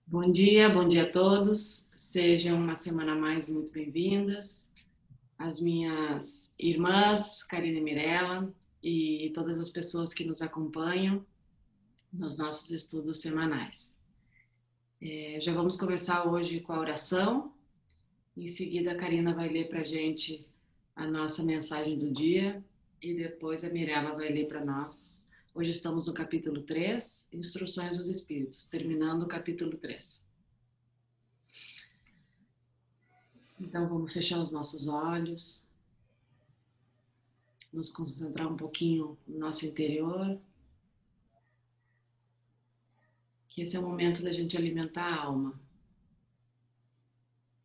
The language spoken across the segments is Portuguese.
Bom dia a todos. Sejam uma semana a mais muito bem-vindas. As minhas irmãs, Karina e Mirella, e todas as pessoas que nos acompanham nos nossos estudos semanais. Já vamos começar hoje com a oração. Em seguida, a Karina vai ler para a gente a nossa mensagem do dia e depois a Mirella vai ler para nós. Hoje estamos no capítulo 3, Instruções dos Espíritos, terminando o capítulo 3. Então vamos fechar os nossos olhos, nos concentrar um pouquinho no nosso interior, que esse é o momento da gente alimentar a alma.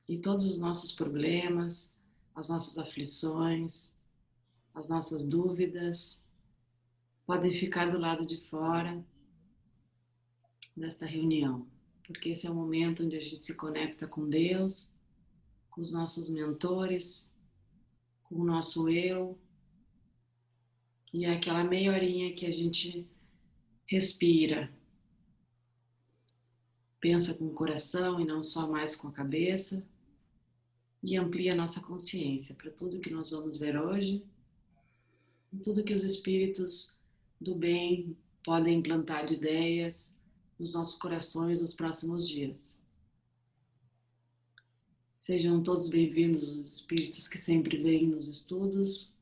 E todos os nossos problemas, as nossas aflições, as nossas dúvidas, podem ficar do lado de fora desta reunião, porque esse é o momento onde a gente se conecta com Deus, com os nossos mentores, com o nosso eu, e é aquela meia horinha que a gente respira, pensa com o coração e não só mais com a cabeça, e amplia a nossa consciência para tudo que nós vamos ver hoje, e tudo que os espíritos do bem podem implantar de ideias nos nossos corações nos próximos dias. Sejam todos bem-vindos os espíritos que sempre vêm nos estudos,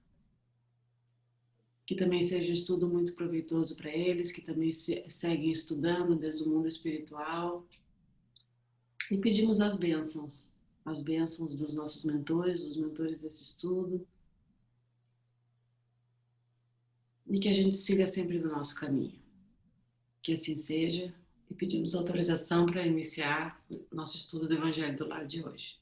que também seja um estudo muito proveitoso para eles, que também seguem estudando desde o mundo espiritual. E pedimos as bênçãos dos nossos mentores, dos mentores desse estudo, e que a gente siga sempre no nosso caminho. Que assim seja, e pedimos autorização para iniciar o nosso estudo do Evangelho do Lar de hoje.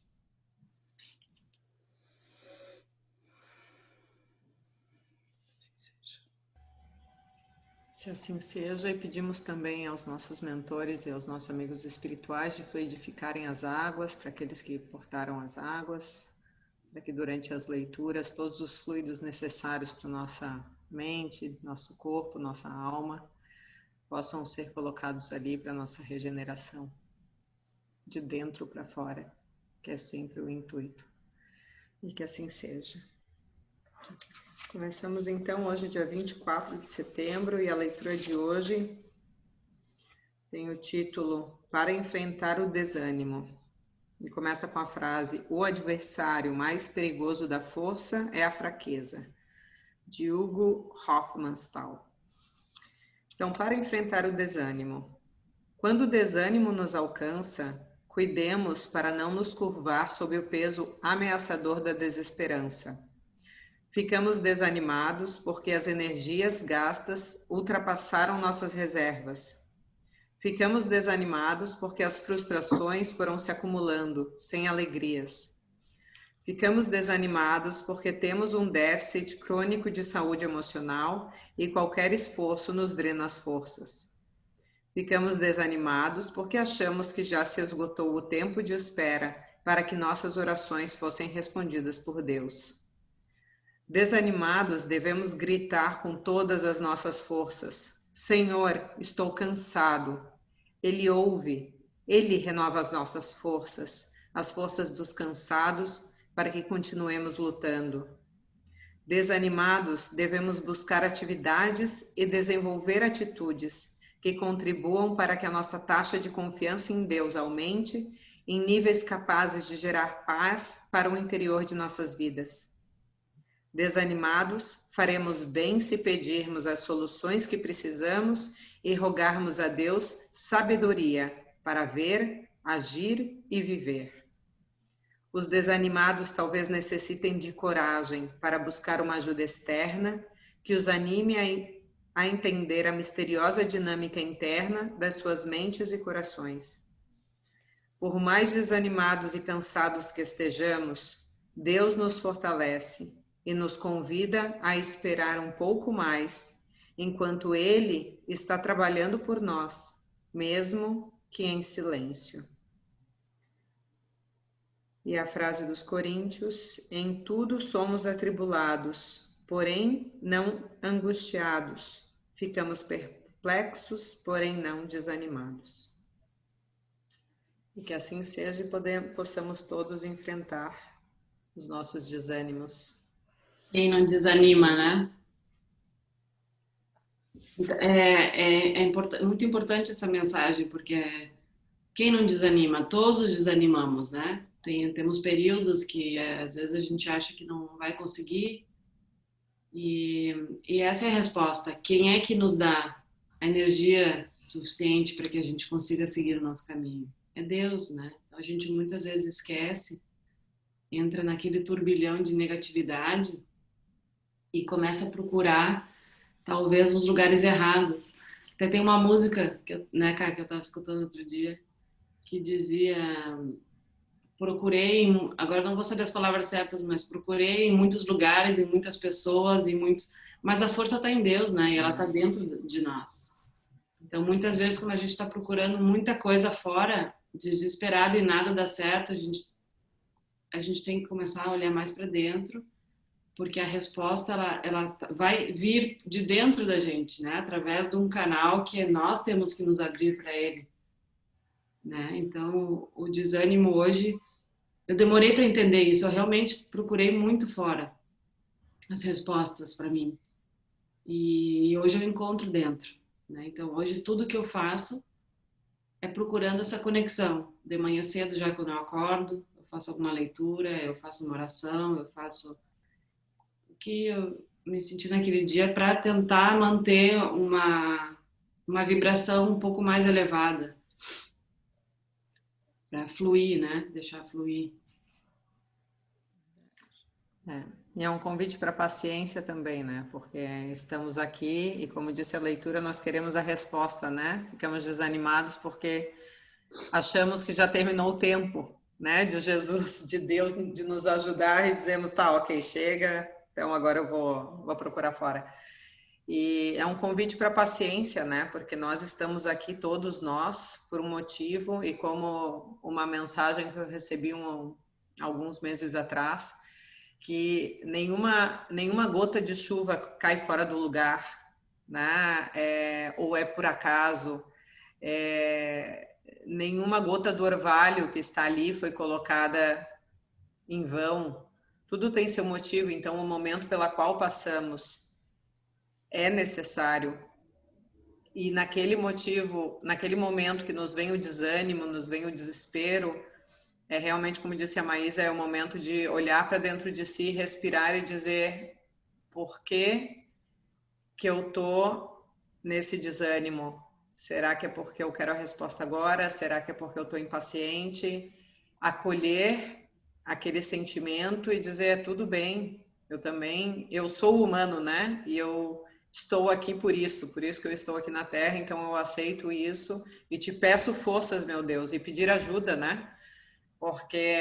Que assim seja, e pedimos também aos nossos mentores e aos nossos amigos espirituais de fluidificarem as águas, para aqueles que portaram as águas, para que durante as leituras todos os fluidos necessários para nossa mente, nosso corpo, nossa alma, possam ser colocados ali para nossa regeneração, de dentro para fora, que é sempre o intuito. E que assim seja. Começamos então hoje, dia 24 de setembro, e a leitura de hoje tem o título Para Enfrentar o Desânimo. E começa com a frase: o adversário mais perigoso da força é a fraqueza, de Hugo Hofmannsthal. Então, para enfrentar o desânimo. Quando o desânimo nos alcança, cuidemos para não nos curvar sob o peso ameaçador da desesperança. Ficamos desanimados porque as energias gastas ultrapassaram nossas reservas. Ficamos desanimados porque as frustrações foram se acumulando, sem alegrias. Ficamos desanimados porque temos um déficit crônico de saúde emocional e qualquer esforço nos drena as forças. Ficamos desanimados porque achamos que já se esgotou o tempo de espera para que nossas orações fossem respondidas por Deus. Desanimados, devemos gritar com todas as nossas forças: Senhor, estou cansado. Ele ouve, Ele renova as nossas forças, as forças dos cansados, para que continuemos lutando. Desanimados, devemos buscar atividades e desenvolver atitudes que contribuam para que a nossa taxa de confiança em Deus aumente em níveis capazes de gerar paz para o interior de nossas vidas. Desanimados, faremos bem se pedirmos as soluções que precisamos e rogarmos a Deus sabedoria para ver, agir e viver. Os desanimados talvez necessitem de coragem para buscar uma ajuda externa que os anime a entender a misteriosa dinâmica interna das suas mentes e corações. Por mais desanimados e cansados que estejamos, Deus nos fortalece e nos convida a esperar um pouco mais, enquanto Ele está trabalhando por nós, mesmo que em silêncio. E a frase dos Coríntios: em tudo somos atribulados, porém não angustiados. Ficamos perplexos, porém não desanimados. E que assim seja e possamos todos enfrentar os nossos desânimos. Quem não desanima, né? Muito importante essa mensagem, porque quem não desanima? Todos desanimamos, né? Temos períodos que às vezes a gente acha que não vai conseguir, e essa é a resposta. Quem é que nos dá a energia suficiente para que a gente consiga seguir o nosso caminho? É Deus, né? Então, a gente muitas vezes esquece, entra naquele turbilhão de negatividade e começa a procurar talvez os lugares errados. Até tem uma música né, cara, que eu estava escutando outro dia, que dizia: procurei, agora não vou saber as palavras certas, mas procurei em muitos lugares, em muitas pessoas, mas a força está em Deus, né? E ela está dentro de nós. Então, muitas vezes, quando a gente está procurando muita coisa fora, desesperado e nada dá certo, a gente tem que começar a olhar mais para dentro, porque a resposta ela vai vir de dentro da gente, né? Através de um canal que nós temos que nos abrir para ele, né? Então, o desânimo hoje, eu demorei para entender isso, eu realmente procurei muito fora as respostas para mim. E hoje eu encontro dentro, né? Então, hoje tudo que eu faço é procurando essa conexão. De manhã cedo, já quando eu acordo, eu faço alguma leitura, eu faço uma oração, eu faço o que eu me senti naquele dia para tentar manter uma vibração um pouco mais elevada, para fluir, né? Deixar fluir. E é um convite para paciência também, né? Porque estamos aqui e, como disse a leitura, nós queremos a resposta, né? Ficamos desanimados porque achamos que já terminou o tempo, né? De Jesus, de Deus, de nos ajudar e dizemos, tá, ok, chega, então agora eu vou procurar fora. E é um convite para paciência, né? Porque nós estamos aqui, todos nós, por um motivo, e como uma mensagem que eu recebi alguns meses atrás, que nenhuma gota de chuva cai fora do lugar, né? Ou é por acaso, nenhuma gota do orvalho que está ali foi colocada em vão. Tudo tem seu motivo, então o momento pela qual passamos é necessário. E naquele momento que nos vem o desânimo, nos vem o desespero, realmente, como disse a Maísa, é o momento de olhar para dentro de si, respirar e dizer: por que eu tô nesse desânimo? Será que é porque eu quero a resposta agora? Será que é porque eu tô impaciente? Acolher aquele sentimento e dizer: tudo bem, eu sou humano, né? E eu estou aqui por isso que eu estou aqui na Terra, então eu aceito isso e te peço forças, meu Deus, e pedir ajuda, né? Porque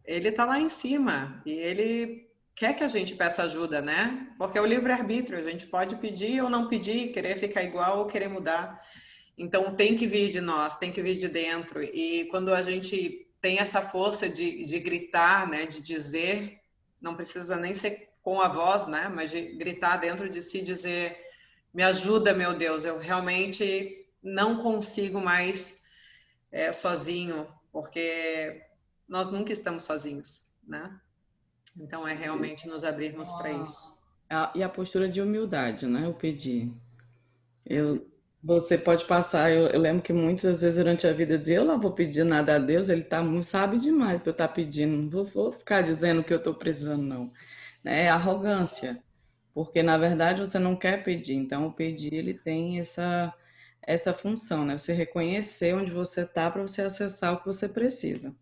ele está lá em cima e ele quer que a gente peça ajuda, né? Porque é o livre-arbítrio, a gente pode pedir ou não pedir, querer ficar igual ou querer mudar. Então tem que vir de nós, tem que vir de dentro. E quando a gente tem essa força de gritar, né, de dizer, não precisa nem ser com a voz, né, mas de gritar dentro de si, dizer: me ajuda, meu Deus, eu realmente não consigo mais sozinho, porque nós nunca estamos sozinhos, né? Então é realmente nos abrirmos para isso. E a postura de humildade, né? Eu pedi. Você pode passar, eu lembro que muitas vezes durante a vida eu dizia: eu não vou pedir nada a Deus, ele sabe demais para eu estar pedindo, não vou ficar dizendo o que eu estou precisando, não. É arrogância, porque na verdade você não quer pedir, então o pedir ele tem essa função, né? Você reconhecer onde você está para você acessar o que você precisa.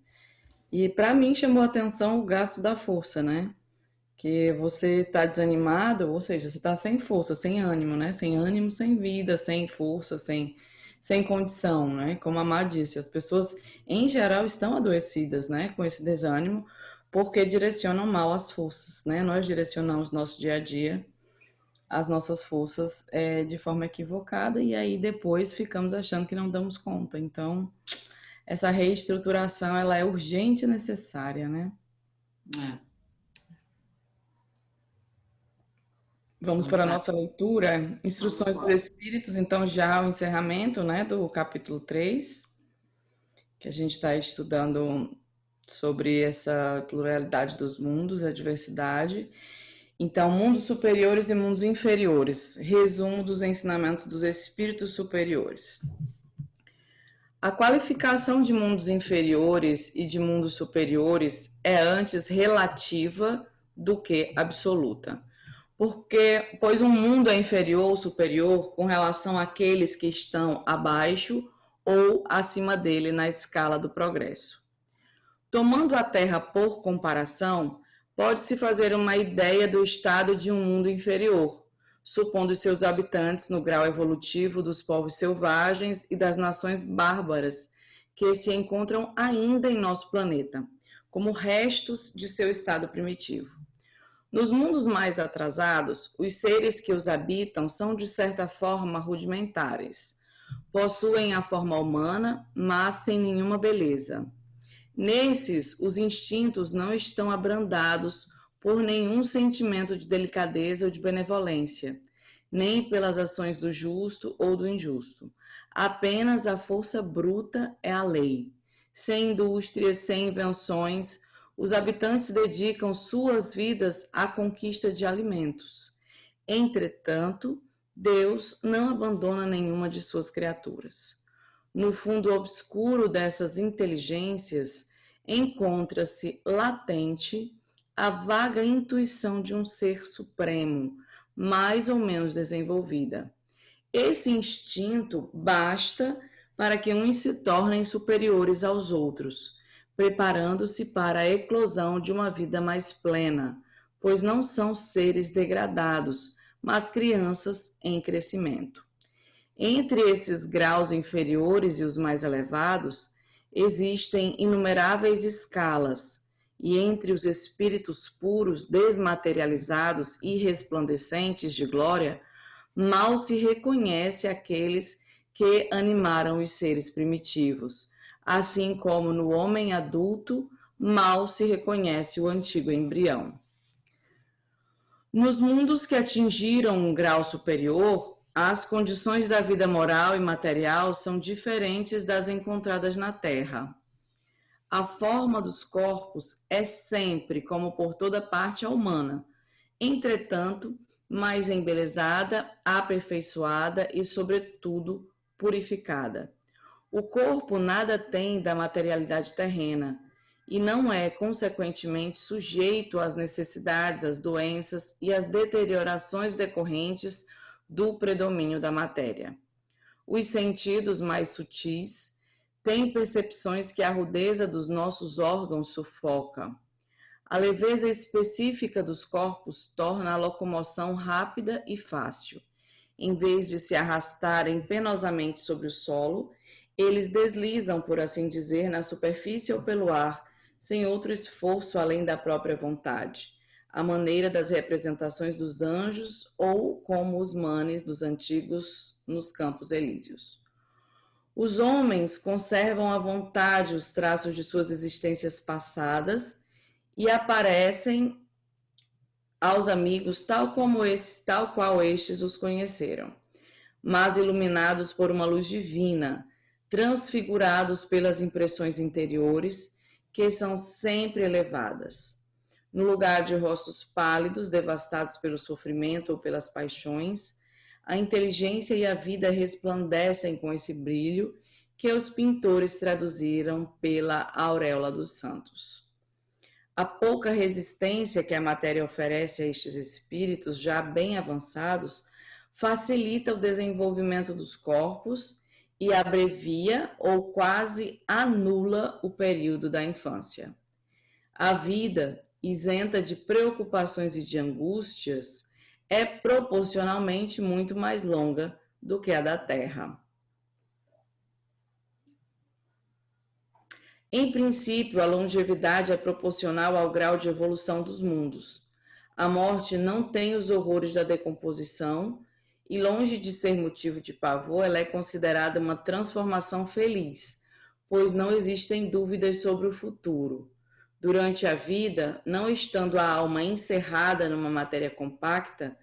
E para mim chamou a atenção o gasto da força, né? Que você está desanimado, ou seja, você está sem força, sem ânimo, né? Sem ânimo, sem vida, sem força, sem condição, né? Como a Má disse, as pessoas em geral estão adoecidas, né? Com esse desânimo, porque direcionam mal as forças, né? Nós direcionamos nosso dia a dia, as nossas forças de forma equivocada, e aí depois ficamos achando que não damos conta. Então, essa reestruturação, ela é urgente e necessária, né? Vamos para a nossa leitura, Instruções dos Espíritos, então já o encerramento, né, do capítulo 3, que a gente está estudando sobre essa pluralidade dos mundos, a diversidade. Então, mundos superiores e mundos inferiores, resumo dos ensinamentos dos espíritos superiores. A qualificação de mundos inferiores e de mundos superiores é antes relativa do que absoluta. Pois um mundo é inferior ou superior com relação àqueles que estão abaixo ou acima dele na escala do progresso. Tomando a Terra por comparação, pode-se fazer uma ideia do estado de um mundo inferior, supondo seus habitantes no grau evolutivo dos povos selvagens e das nações bárbaras que se encontram ainda em nosso planeta, como restos de seu estado primitivo. Nos mundos mais atrasados, os seres que os habitam são de certa forma rudimentares. Possuem a forma humana, mas sem nenhuma beleza. Nesses, os instintos não estão abrandados por nenhum sentimento de delicadeza ou de benevolência, nem pelas ações do justo ou do injusto. Apenas a força bruta é a lei. Sem indústrias, sem invenções, os habitantes dedicam suas vidas à conquista de alimentos. Entretanto, Deus não abandona nenhuma de suas criaturas. No fundo obscuro dessas inteligências, encontra-se latente a vaga intuição de um ser supremo, mais ou menos desenvolvida. Esse instinto basta para que uns se tornem superiores aos outros, preparando-se para a eclosão de uma vida mais plena, pois não são seres degradados, mas crianças em crescimento. Entre esses graus inferiores e os mais elevados, existem inumeráveis escalas, e entre os espíritos puros, desmaterializados e resplandecentes de glória, mal se reconhece aqueles que animaram os seres primitivos, assim como no homem adulto, mal se reconhece o antigo embrião. Nos mundos que atingiram um grau superior, as condições da vida moral e material são diferentes das encontradas na Terra. A forma dos corpos é sempre, como por toda parte, a humana. Entretanto, mais embelezada, aperfeiçoada e, sobretudo, purificada. O corpo nada tem da materialidade terrena e não é, consequentemente, sujeito às necessidades, às doenças e às deteriorações decorrentes do predomínio da matéria. Os sentidos mais sutis têm percepções que a rudeza dos nossos órgãos sufoca. A leveza específica dos corpos torna a locomoção rápida e fácil. Em vez de se arrastarem penosamente sobre o solo, eles deslizam, por assim dizer, na superfície ou pelo ar, sem outro esforço além da própria vontade, à maneira das representações dos anjos ou como os manes dos antigos nos Campos Elíseos. Os homens conservam à vontade os traços de suas existências passadas e aparecem aos amigos tal qual estes os conheceram, mas iluminados por uma luz divina, transfigurados pelas impressões interiores, que são sempre elevadas. No lugar de rostos pálidos, devastados pelo sofrimento ou pelas paixões, a inteligência e a vida resplandecem com esse brilho que os pintores traduziram pela auréola dos santos. A pouca resistência que a matéria oferece a estes espíritos já bem avançados facilita o desenvolvimento dos corpos e abrevia ou quase anula o período da infância. A vida, isenta de preocupações e de angústias, é proporcionalmente muito mais longa do que a da Terra. Em princípio, a longevidade é proporcional ao grau de evolução dos mundos. A morte não tem os horrores da decomposição e, longe de ser motivo de pavor, ela é considerada uma transformação feliz, pois não existem dúvidas sobre o futuro. Durante a vida, não estando a alma encerrada numa matéria compacta,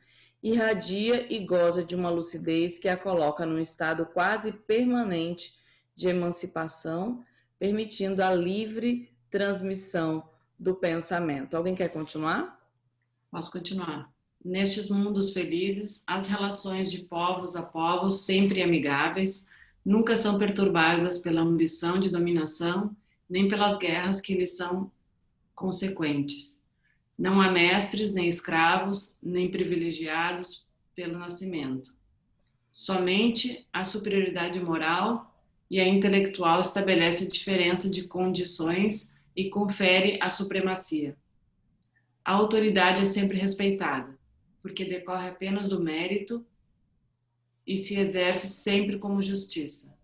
irradia e goza de uma lucidez que a coloca num estado quase permanente de emancipação, permitindo a livre transmissão do pensamento. Alguém quer continuar? Posso continuar. Nestes mundos felizes, as relações de povos a povos, sempre amigáveis, nunca são perturbadas pela ambição de dominação, nem pelas guerras que lhes são consequentes. Não há mestres, nem escravos, nem privilegiados pelo nascimento. Somente a superioridade moral e a intelectual estabelece diferença de condições e confere a supremacia. A autoridade é sempre respeitada, porque decorre apenas do mérito e se exerce sempre como justiça.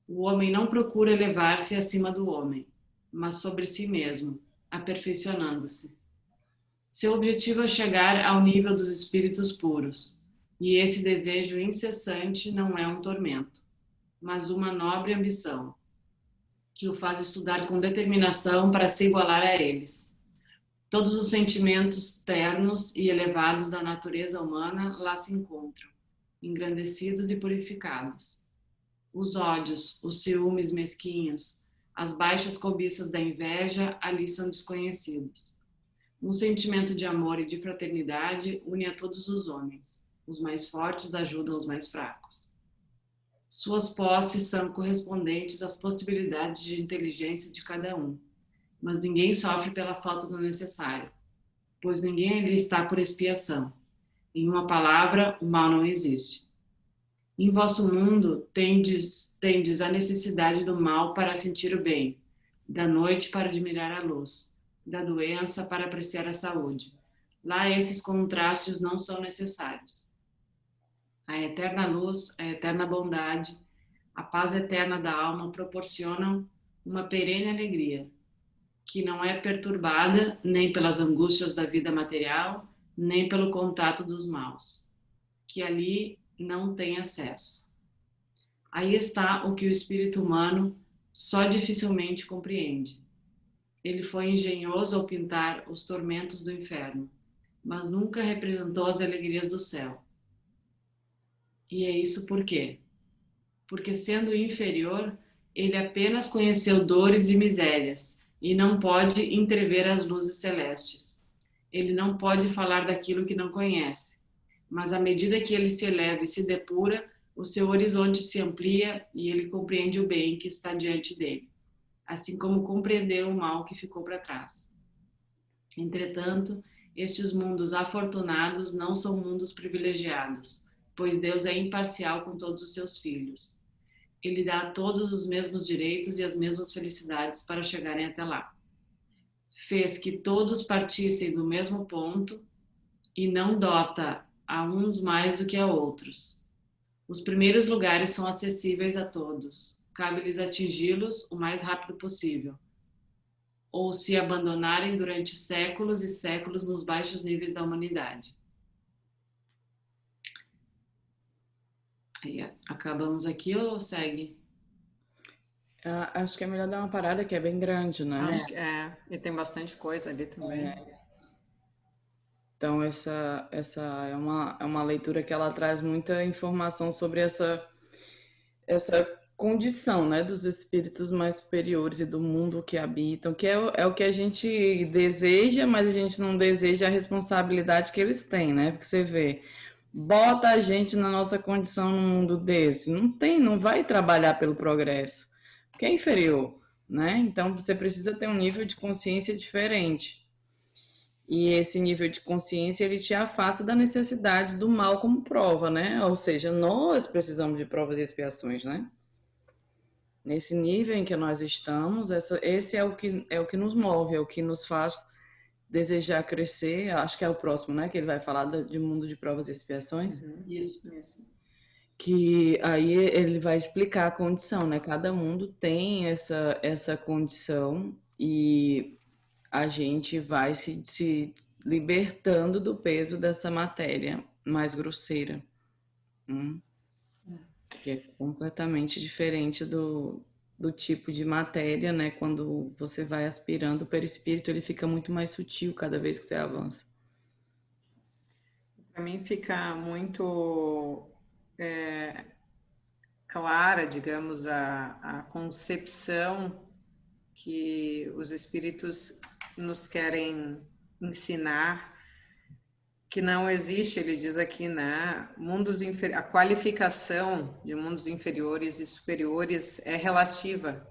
O homem não procura elevar-se acima do homem, mas sobre si mesmo, aperfeiçoando-se. Seu objetivo é chegar ao nível dos espíritos puros, e esse desejo incessante não é um tormento, mas uma nobre ambição, que o faz estudar com determinação para se igualar a eles. Todos os sentimentos ternos e elevados da natureza humana lá se encontram, engrandecidos e purificados. Os ódios, os ciúmes mesquinhos, as baixas cobiças da inveja ali são desconhecidos. Um sentimento de amor e de fraternidade une a todos os homens. Os mais fortes ajudam os mais fracos. Suas posses são correspondentes às possibilidades de inteligência de cada um, mas ninguém sofre pela falta do necessário, pois ninguém ali está por expiação. Em uma palavra, o mal não existe. Em vosso mundo tendes a necessidade do mal para sentir o bem, da noite para admirar a luz, da doença para apreciar a saúde. Lá esses contrastes não são necessários. A eterna luz, a eterna bondade, a paz eterna da alma proporcionam uma perene alegria, que não é perturbada nem pelas angústias da vida material, nem pelo contato dos maus, que ali não tem acesso. Aí está o que o espírito humano só dificilmente compreende. Ele foi engenhoso ao pintar os tormentos do inferno, mas nunca representou as alegrias do céu. E é isso por quê? Porque sendo inferior, ele apenas conheceu dores e misérias e não pode entrever as luzes celestes. Ele não pode falar daquilo que não conhece, mas à medida que ele se eleva e se depura, o seu horizonte se amplia e ele compreende o bem que está diante dele, assim como compreendeu o mal que ficou para trás. Entretanto, estes mundos afortunados não são mundos privilegiados, pois Deus é imparcial com todos os seus filhos. Ele dá a todos os mesmos direitos e as mesmas felicidades para chegarem até lá. Fez que todos partissem do mesmo ponto e não dota a uns mais do que a outros. Os primeiros lugares são acessíveis a todos. Cabe-lhes atingi-los o mais rápido possível, ou se abandonarem durante séculos e séculos nos baixos níveis da humanidade. Aí, acabamos aqui ou segue? Acho que é melhor dar uma parada, que é bem grande, né? Acho que é. E tem bastante coisa ali também. Então, essa é uma leitura que ela traz muita informação sobre essa condição, né, dos espíritos mais superiores e do mundo que habitam, que é o que a gente deseja, mas a gente não deseja a responsabilidade que eles têm, né? Porque você vê, bota a gente na nossa condição num mundo desse, não vai trabalhar pelo progresso, porque é inferior, né? Então, você precisa ter um nível de consciência diferente. E esse nível de consciência, ele te afasta da necessidade do mal como prova, né? Ou seja, nós precisamos de provas e expiações, né? Nesse nível em que nós estamos, esse é o que nos move, é o que nos faz desejar crescer. Acho que é o próximo, né? Que ele vai falar de mundo de provas e expiações. Isso. Que aí ele vai explicar a condição, né? Cada mundo tem essa condição e a gente vai se libertando do peso dessa matéria mais grosseira, que é completamente diferente do tipo de matéria, né? Quando você vai aspirando o perispírito, ele fica muito mais sutil cada vez que você avança. Para mim fica muito clara, digamos, a concepção que os espíritos nos querem ensinar, que não existe, ele diz aqui, né? A qualificação de mundos inferiores e superiores é relativa.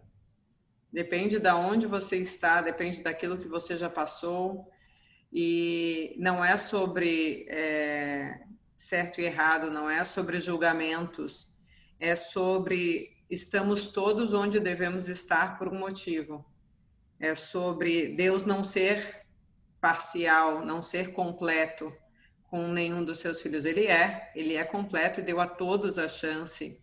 Depende de onde você está, depende daquilo que você já passou, e não é sobre certo e errado, não é sobre julgamentos, é sobre estamos todos onde devemos estar por um motivo. É sobre Deus não ser parcial, não ser completo com nenhum dos seus filhos. Ele é completo e deu a todos a chance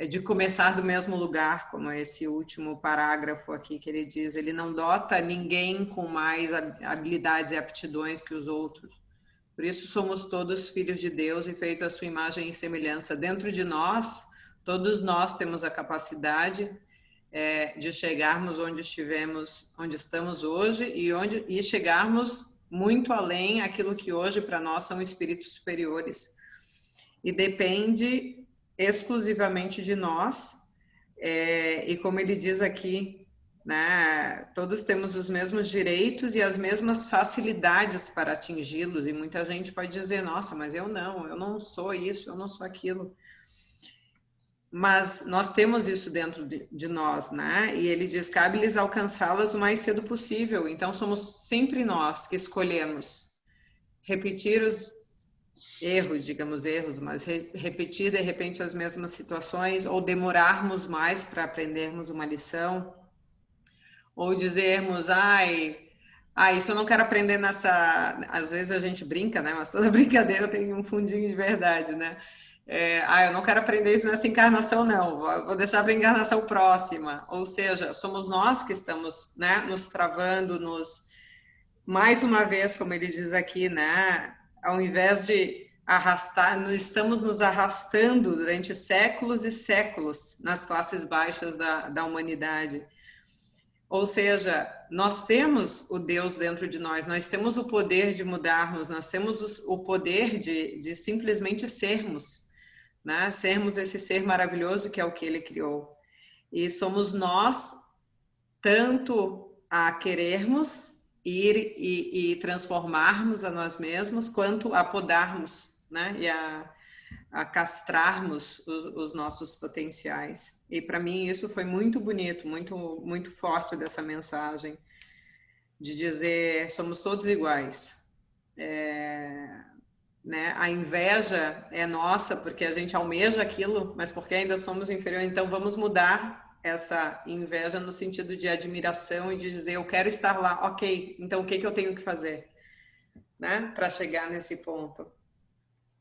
de começar do mesmo lugar, como esse último parágrafo aqui que ele diz. Ele não dota ninguém com mais habilidades e aptidões que os outros. Por isso somos todos filhos de Deus e feitos à sua imagem e semelhança. Dentro de nós, todos nós temos a capacidade de chegarmos onde estamos hoje e chegarmos muito além aquilo que hoje para nós são espíritos superiores. E depende exclusivamente de nós, e como ele diz aqui, né, todos temos os mesmos direitos e as mesmas facilidades para atingi-los, e muita gente pode dizer, nossa, mas eu não sou isso, eu não sou aquilo. Mas nós temos isso dentro de nós, né? E ele diz, cabe-lhes alcançá-las o mais cedo possível. Então, somos sempre nós que escolhemos repetir os erros, mas repetir de repente as mesmas situações, ou demorarmos mais para aprendermos uma lição, ou dizermos, isso eu não quero aprender nessa... Às vezes a gente brinca, né? Mas toda brincadeira tem um fundinho de verdade, né? Eu não quero aprender isso nessa encarnação, não, vou deixar para a encarnação próxima. Ou seja, somos nós que estamos, né, nos travando, mais uma vez, como ele diz aqui, né, ao invés de arrastar, estamos nos arrastando durante séculos e séculos nas classes baixas da humanidade. Ou seja, nós temos o Deus dentro de nós temos o poder de mudarmos, nós temos o poder de simplesmente sermos, né? Sermos esse ser maravilhoso que é o que ele criou. E somos nós, tanto a querermos ir e transformarmos a nós mesmos, quanto a podarmos, né? E a castrarmos os nossos potenciais. E para mim isso foi muito bonito, muito, muito forte dessa mensagem, de dizer, somos todos iguais. Né? A inveja é nossa porque a gente almeja aquilo, mas porque ainda somos inferiores, então vamos mudar essa inveja no sentido de admiração e de dizer, eu quero estar lá, ok, então o que eu tenho que fazer, né? Para chegar nesse ponto.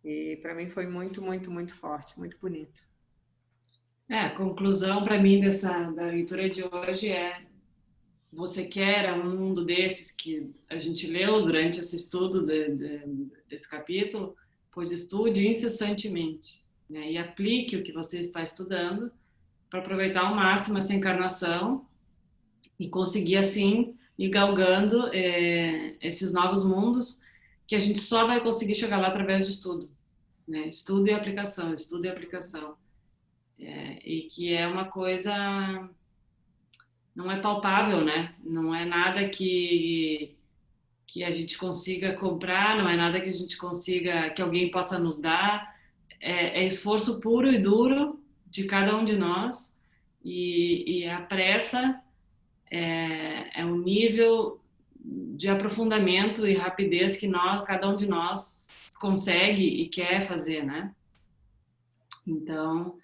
E para mim foi muito, muito, muito forte, muito bonito. A conclusão para mim da leitura de hoje é: você quer um mundo desses que a gente leu durante esse estudo desse capítulo? Pois estude incessantemente, né? E aplique o que você está estudando para aproveitar ao máximo essa encarnação e conseguir assim ir galgando esses novos mundos, que a gente só vai conseguir chegar lá através de estudo, né? Estudo e aplicação, estudo e aplicação. E que é uma coisa, não é palpável, né? Não é nada que a gente consiga comprar, não é nada que a gente consiga, que alguém possa nos dar. É esforço puro e duro de cada um de nós, e a pressa é um nível de aprofundamento e rapidez que cada um de nós consegue e quer fazer, né? Então,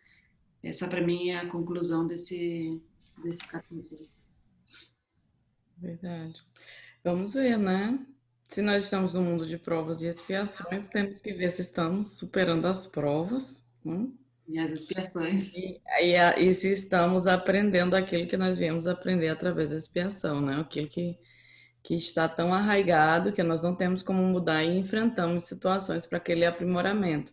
essa para mim é a conclusão desse capítulo. Verdade. Vamos ver, né? Se nós estamos no mundo de provas e expiações, temos que ver se estamos superando as provas, né? E as expiações. E se estamos aprendendo aquilo que nós viemos aprender através da expiação, né? Aquilo que está tão arraigado que nós não temos como mudar e enfrentamos situações para aquele aprimoramento.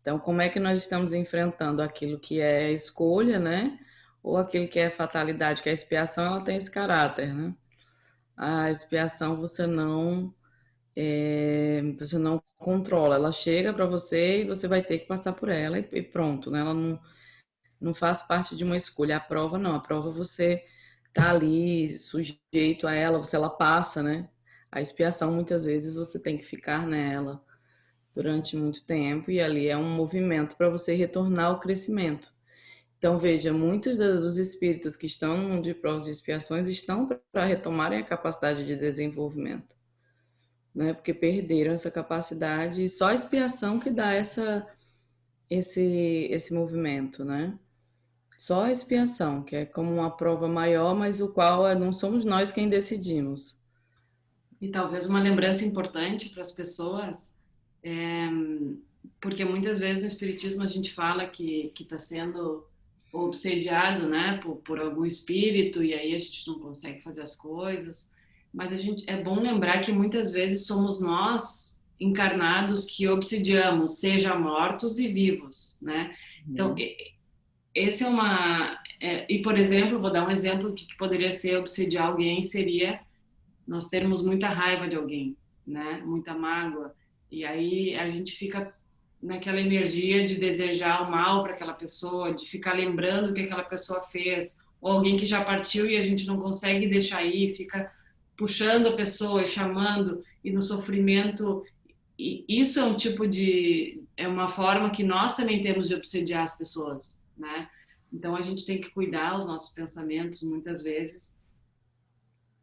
Então, como é que nós estamos enfrentando aquilo que é escolha, né? Ou aquilo que é fatalidade, que a expiação ela tem esse caráter, né? A expiação você não você não controla. Ela chega para você e você vai ter que passar por ela e pronto, né? Ela não faz parte de uma escolha. A prova não, a prova você tá ali sujeito a ela, ela passa, né? A expiação muitas vezes você tem que ficar nela durante muito tempo e ali é um movimento para você retornar ao crescimento. Então veja, muitos dos espíritos que estão no mundo de provas e expiações estão para retomarem a capacidade de desenvolvimento, né? Porque perderam essa capacidade e só a expiação que dá esse movimento, né? Só a expiação, que é como uma prova maior, mas o qual não somos nós quem decidimos. E talvez uma lembrança importante para as pessoas, porque muitas vezes no Espiritismo a gente fala que está sendo obsediado, né, por algum espírito e aí a gente não consegue fazer as coisas. Mas é bom lembrar que muitas vezes somos nós encarnados que obsediamos, seja mortos e vivos, né? Então, esse é e por exemplo, vou dar um exemplo que poderia ser obsediar alguém, seria nós termos muita raiva de alguém, né? Muita mágoa. E aí a gente fica naquela energia de desejar o mal para aquela pessoa, de ficar lembrando o que aquela pessoa fez, ou alguém que já partiu e a gente não consegue deixar ir, fica puxando a pessoa e chamando, e no sofrimento. E isso é um tipo é uma forma que nós também temos de obsediar as pessoas, né? Então a gente tem que cuidar os nossos pensamentos muitas vezes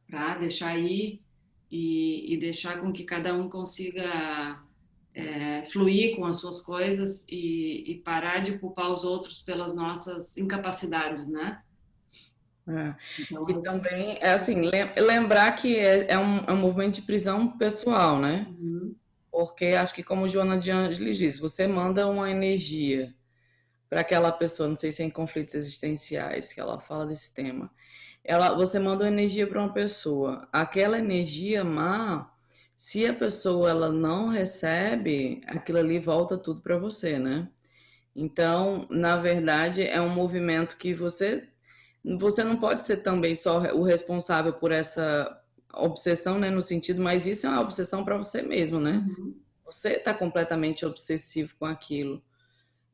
para deixar ir e deixar com que cada um consiga fluir com as suas coisas e parar de culpar os outros pelas nossas incapacidades, né? Então, e também, assim, lembrar que é um movimento de prisão pessoal, né? Uhum. Porque acho que, como Joana de Ângeles diz, você manda uma energia para aquela pessoa, não sei se é em conflitos existenciais que ela fala desse tema. Você manda uma energia para uma pessoa. Aquela energia má, se a pessoa ela não recebe, aquilo ali volta tudo para você, né? Então, na verdade, é um movimento que você não pode ser também só o responsável por essa obsessão, né, no sentido, mas isso é uma obsessão para você mesmo, né? Uhum. Você está completamente obsessivo com aquilo.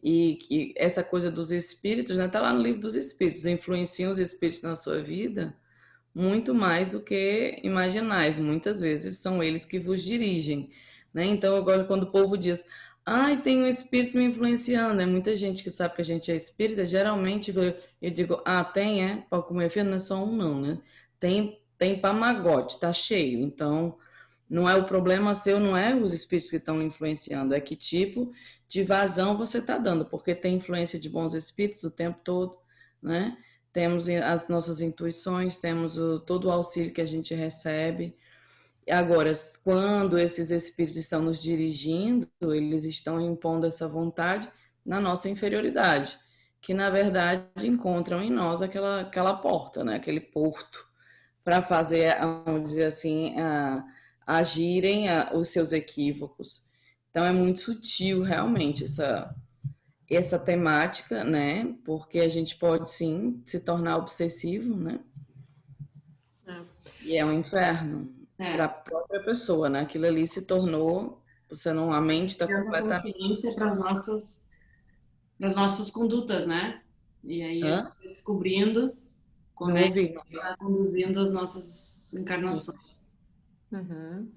E essa coisa dos espíritos, né, tá lá no livro dos espíritos, influenciam os espíritos na sua vida muito mais do que imaginais. Muitas vezes são eles que vos dirigem, né? Então, eu gosto quando o povo diz, ai, tem um espírito me influenciando. É muita gente que sabe que a gente é espírita, geralmente eu digo, tem, é? Para meu filho, não é só um não, né? Tem pamagote, tá cheio. Então, não é o problema seu, não é os espíritos que estão influenciando, é que tipo de vazão você está dando, porque tem influência de bons espíritos o tempo todo, né? Temos as nossas intuições, temos todo o auxílio que a gente recebe. Agora, quando esses espíritos estão nos dirigindo, eles estão impondo essa vontade na nossa inferioridade, que na verdade encontram em nós aquela porta, né? Aquele porto, para fazer, vamos dizer assim, agirem os seus equívocos. Então é muito sutil realmente essa temática, né? Porque a gente pode sim se tornar obsessivo, né? E é um inferno para a própria pessoa, né? Aquilo ali se tornou, a mente está completamente consciência para as nossas condutas, né? E aí a gente vai descobrindo como é que está conduzindo as nossas encarnações. Uhum.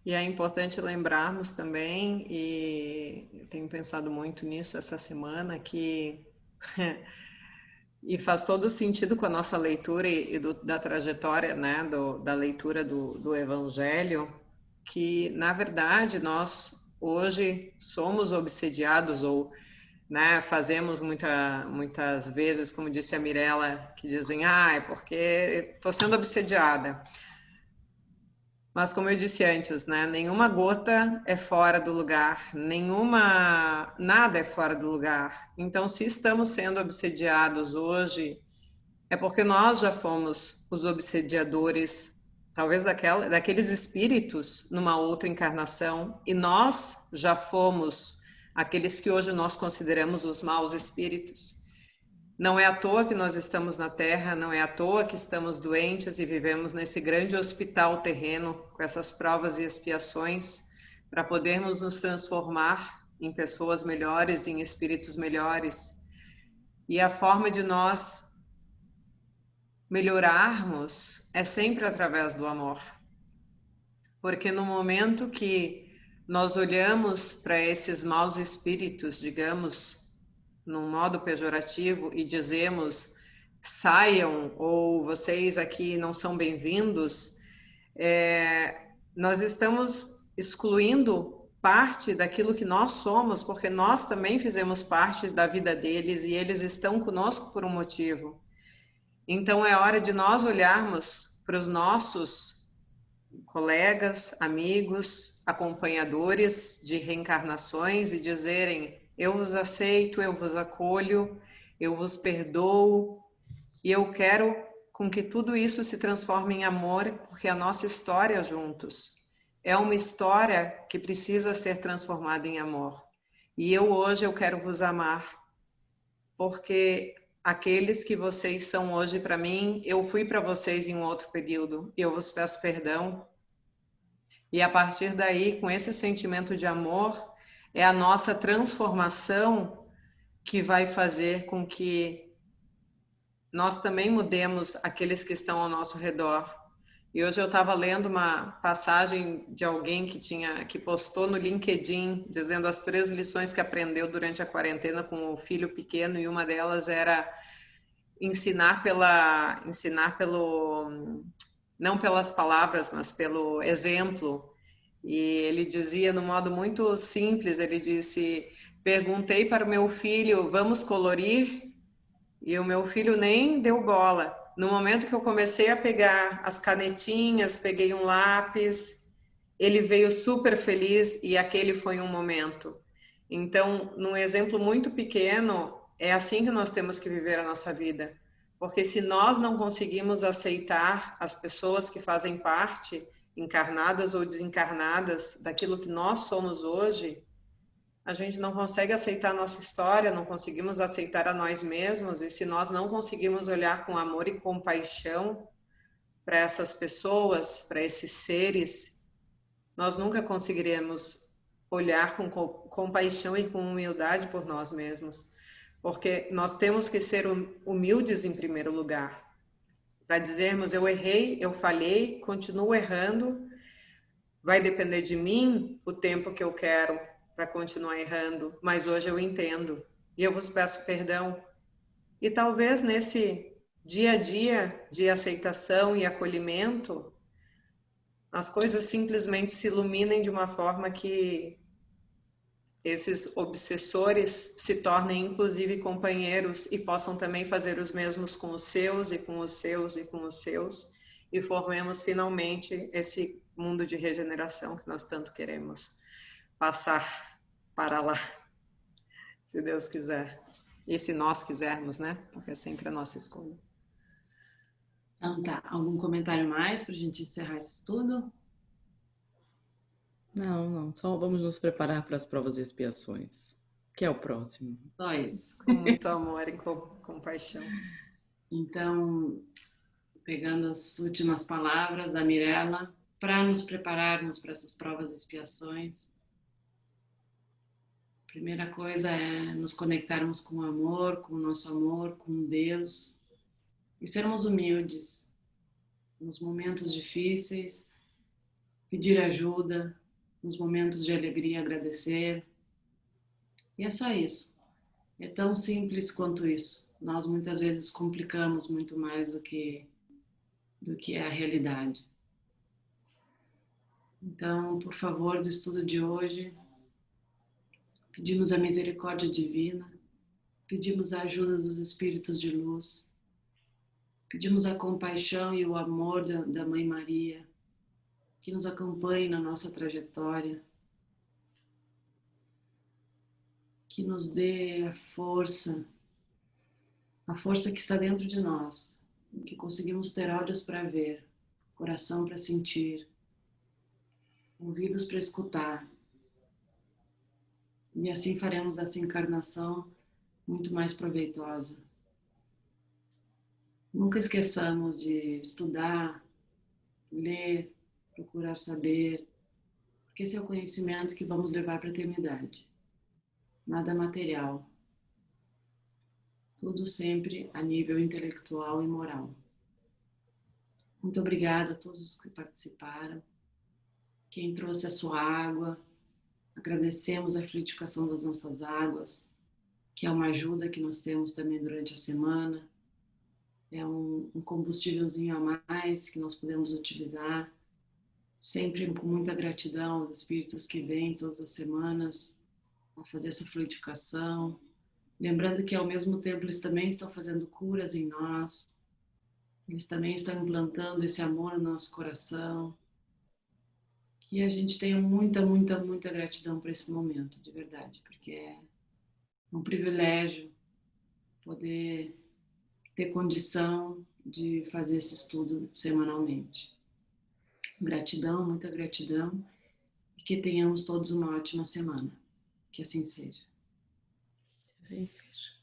E é importante lembrarmos também, e eu tenho pensado muito nisso essa semana, que e faz todo sentido com a nossa leitura da trajetória, né, da leitura do Evangelho, que na verdade nós hoje somos obsediados ou, né, fazemos muitas vezes, como disse a Mirella, que dizem, é porque estou sendo obsediada. Mas como eu disse antes, né, nenhuma gota é fora do lugar, nada é fora do lugar. Então, se estamos sendo obsediados hoje, é porque nós já fomos os obsediadores, talvez daqueles espíritos numa outra encarnação, e nós já fomos aqueles que hoje nós consideramos os maus espíritos. Não é à toa que nós estamos na Terra, não é à toa que estamos doentes e vivemos nesse grande hospital terreno, com essas provas e expiações, para podermos nos transformar em pessoas melhores, em espíritos melhores. E a forma de nós melhorarmos é sempre através do amor. Porque no momento que nós olhamos para esses maus espíritos, digamos, num modo pejorativo, e dizemos saiam, ou vocês aqui não são bem-vindos, nós estamos excluindo parte daquilo que nós somos, porque nós também fizemos parte da vida deles e eles estão conosco por um motivo. Então é hora de nós olharmos para os nossos colegas, amigos, acompanhadores de reencarnações e dizerem: eu vos aceito, eu vos acolho, eu vos perdoo e eu quero com que tudo isso se transforme em amor, porque a nossa história juntos é uma história que precisa ser transformada em amor. E hoje eu quero vos amar, porque aqueles que vocês são hoje para mim, eu fui para vocês em um outro período, e eu vos peço perdão. E a partir daí, com esse sentimento de amor, é a nossa transformação que vai fazer com que nós também mudemos aqueles que estão ao nosso redor. E hoje eu estava lendo uma passagem de alguém que postou no LinkedIn, dizendo as 3 lições que aprendeu durante a quarentena com o filho pequeno, e uma delas era ensinar pelo não pelas palavras, mas pelo exemplo. E ele dizia, no modo muito simples, ele disse: perguntei para o meu filho, vamos colorir? E o meu filho nem deu bola. No momento que eu comecei a pegar as canetinhas, peguei um lápis, ele veio super feliz e aquele foi um momento. Então, num exemplo muito pequeno, é assim que nós temos que viver a nossa vida. Porque se nós não conseguimos aceitar as pessoas que fazem parte, encarnadas ou desencarnadas, daquilo que nós somos hoje, a gente não consegue aceitar a nossa história, não conseguimos aceitar a nós mesmos, e se nós não conseguimos olhar com amor e compaixão para essas pessoas, para esses seres, nós nunca conseguiremos olhar com compaixão e com humildade por nós mesmos, porque nós temos que ser humildes em primeiro lugar, para dizermos: eu errei, eu falhei, continuo errando, vai depender de mim o tempo que eu quero para continuar errando, mas hoje eu entendo e eu vos peço perdão. E talvez nesse dia a dia de aceitação e acolhimento, as coisas simplesmente se iluminem de uma forma que esses obsessores se tornem inclusive companheiros e possam também fazer os mesmos com os seus e com os seus e com os seus, e formemos finalmente esse mundo de regeneração que nós tanto queremos passar para lá, se Deus quiser. E se nós quisermos, né? Porque é sempre a nossa escolha. Então tá, algum comentário mais para a gente encerrar esse estudo? Não, só vamos nos preparar para as provas e expiações, que é o próximo. Só isso. Com muito amor e compaixão. Então, pegando as últimas palavras da Mirella, para nos prepararmos para essas provas e expiações, a primeira coisa é nos conectarmos com o amor, com o nosso amor, com Deus, e sermos humildes nos momentos difíceis, pedir ajuda, nos momentos de alegria agradecer. E é só isso. É tão simples quanto isso. Nós muitas vezes complicamos muito mais do que é a realidade. Então, por favor, do estudo de hoje, pedimos a misericórdia divina, pedimos a ajuda dos espíritos de luz, pedimos a compaixão e o amor da Mãe Maria, que nos acompanhe na nossa trajetória, que nos dê a força que está dentro de nós, que conseguimos ter olhos para ver, coração para sentir, ouvidos para escutar. E assim faremos essa encarnação muito mais proveitosa, Nunca esqueçamos de estudar, ler, procurar saber, porque esse é o conhecimento que vamos levar para a eternidade. Nada material, tudo sempre a nível intelectual e moral. Muito obrigada a todos os que participaram. Quem trouxe a sua água, agradecemos a fluidificação das nossas águas, que é uma ajuda que nós temos também durante a semana. É um combustívelzinho a mais que nós podemos utilizar, sempre com muita gratidão aos espíritos que vêm todas as semanas a fazer essa fluidificação. Lembrando que ao mesmo tempo eles também estão fazendo curas em nós, eles também estão implantando esse amor no nosso coração. Que a gente tenha muita, muita, muita gratidão por esse momento, de verdade, porque é um privilégio poder ter condição de fazer esse estudo semanalmente. Gratidão, muita gratidão, e que tenhamos todos uma ótima semana. Que assim seja. Assim seja.